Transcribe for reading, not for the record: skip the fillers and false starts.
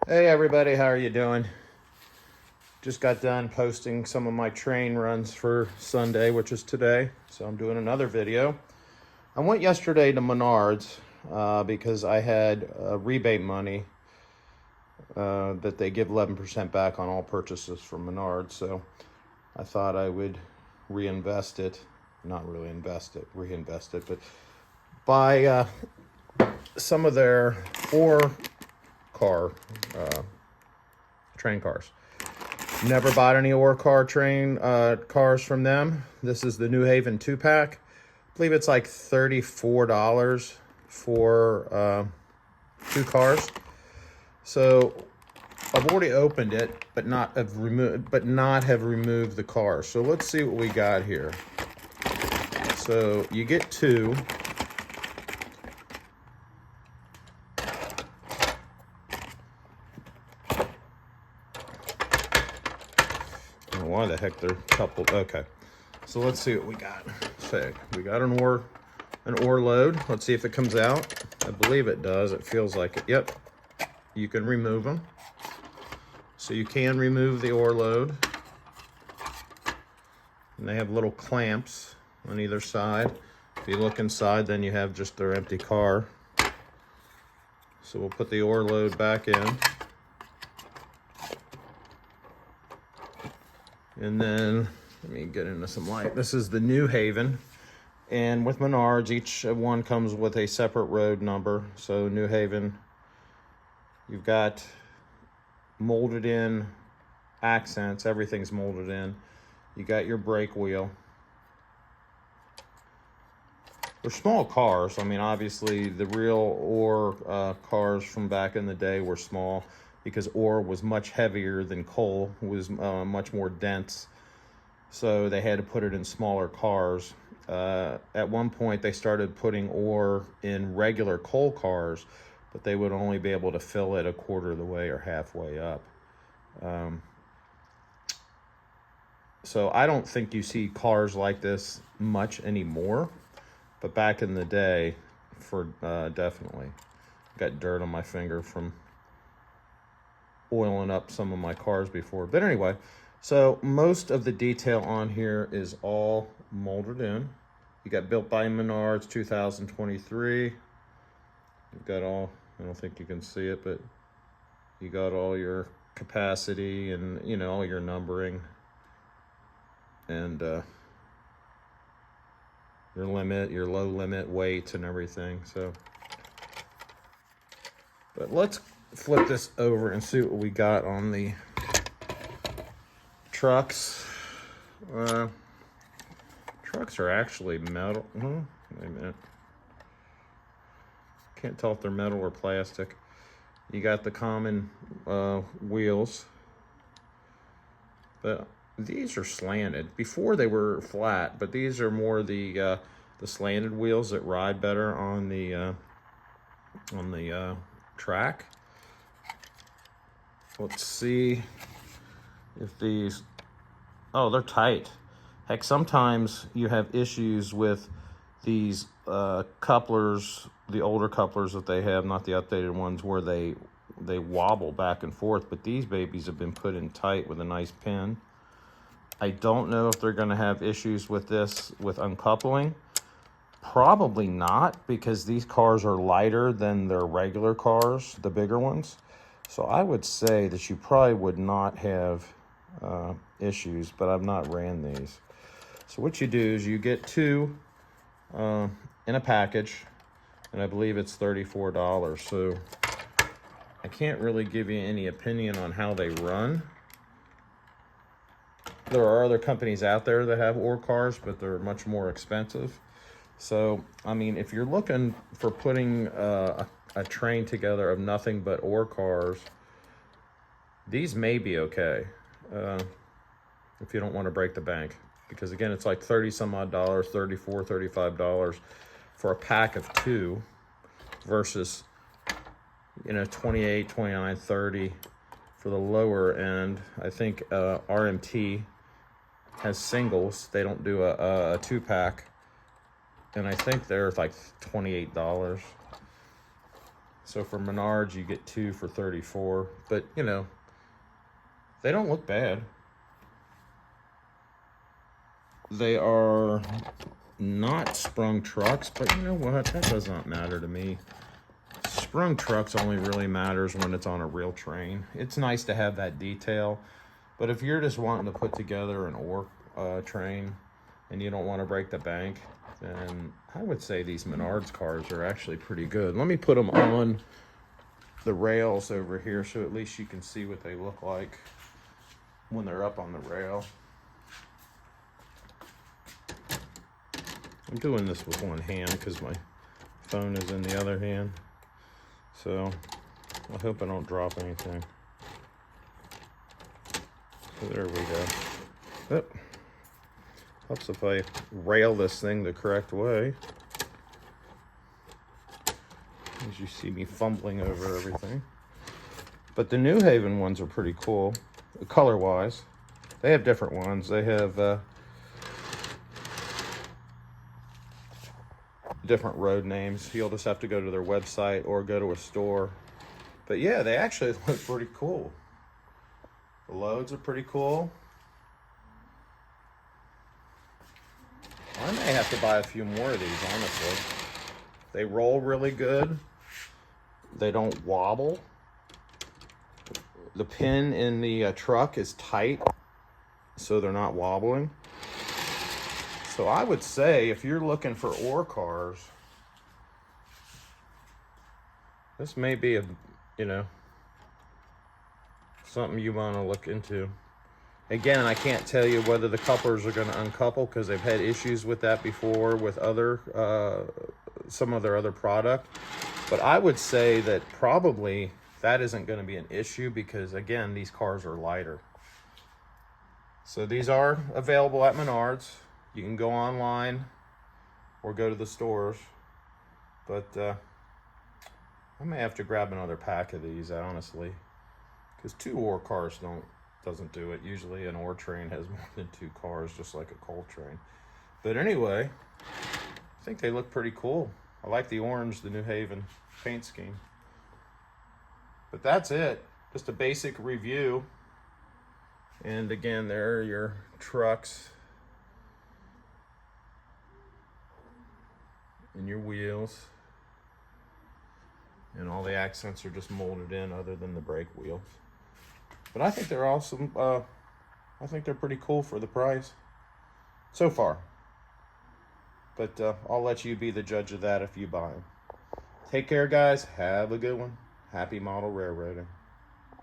Hey everybody, how are you doing? Just got done posting some of my train runs for Sunday, which is today. So I'm doing another video. I went yesterday to Menards because I had rebate money that they give 11% back on all purchases from Menards. So I thought I would reinvest it. Not really invest it, reinvest it, but buy some of their train cars. Never bought any ore train cars from them. This is the New Haven 2-pack. I believe it's like $34 for 2 cars. So I've already opened it, but not have removed the car. So let's see what we got here. So you get 2. Why the heck they're coupled? Okay, so let's see what we got. So we got an ore load. Let's see if it comes out. I believe it does. It feels like it. Yep, you can remove them. So you can remove the ore load, and they have little clamps on either side. If you look inside, then you have just their empty car. So we'll put the ore load back in. And then, let me get into some light. This is the New Haven. And with Menards, each one comes with a separate road number. So New Haven, you've got molded in accents. Everything's molded in. You got your brake wheel. They're small cars. I mean, obviously, the real ore cars from back in the day were small, because ore was much heavier than coal, was much more dense. So they had to put it in smaller cars. At one point, they started putting ore in regular coal cars, but they would only be able to fill it a quarter of the way or halfway up. So I don't think you see cars like this much anymore, but back in the day, for definitely. Got dirt on my finger from oiling up some of my cars before. But anyway, so most of the detail on here is all molded in. You got built by Menards 2023. You've got all, I don't think you can see it, but you got all your capacity and, you know, all your numbering and your limit, your low limit weights and everything. So, but let's flip this over and see what we got on the trucks. Trucks are actually metal. Wait a minute. Can't tell if they're metal or plastic. You got the common wheels, but these are slanted. Before they were flat, but these are more the slanted wheels that ride better on the track. Let's see if these, oh, they're tight. Heck, sometimes you have issues with these couplers, the older couplers that they have, not the updated ones, where they wobble back and forth, but these babies have been put in tight with a nice pin. I don't know if they're gonna have issues with this, with uncoupling. Probably not, because these cars are lighter than their regular cars, the bigger ones. So I would say that you probably would not have issues, but I've not ran these. So what you do is you get 2 in a package, and I believe it's $34. So I can't really give you any opinion on how they run. There are other companies out there that have ore cars, but they're much more expensive. So, I mean, if you're looking for putting a train together of nothing but ore cars, these may be okay if you don't want to break the bank. Because again, it's like 30 some odd dollars, $34, $35 for a pack of 2 versus, you know, 28, 29, 30 for the lower end. I think RMT has singles. They don't do a 2-pack. And I think they're like $28. So for Menards, you get 2 for $34. But, you know, they don't look bad. They are not sprung trucks, but you know what? That does not matter to me. Sprung trucks only really matters when it's on a real train. It's nice to have that detail, but if you're just wanting to put together an ore train and you don't want to break the bank, then I would say these Menards cars are actually pretty good. Let me put them on the rails over here so at least you can see what they look like when they're up on the rail. I'm doing this with one hand because my phone is in the other hand. So I hope I don't drop anything. So there we go. Yep. Helps if I rail this thing the correct way. As you see me fumbling over everything. But the New Haven ones are pretty cool, color-wise. They have different ones. They have different road names. You'll just have to go to their website or go to a store. But yeah, they actually look pretty cool. The loads are pretty cool. I may have to buy a few more of these, honestly. They roll really good. They don't wobble. The pin in the truck is tight, so they're not wobbling. So I would say if you're looking for ore cars, this may be something you want to look into. Again, I can't tell you whether the couplers are going to uncouple because they've had issues with that before with some of their other product. But I would say that probably that isn't going to be an issue because, again, these cars are lighter. So these are available at Menards. You can go online or go to the stores. But I may have to grab another pack of these, honestly. Because 2 ore cars doesn't do it. Usually an ore train has more than 2 cars, just like a coal train. But anyway, I think they look pretty cool. I like the orange, the New Haven paint scheme. But that's it. Just a basic review. And again, there are your trucks and your wheels. And all the accents are just molded in other than the brake wheels. But I think they're awesome. I think they're pretty cool for the price so far. But I'll let you be the judge of that if you buy them. Take care, guys. Have a good one. Happy model railroading.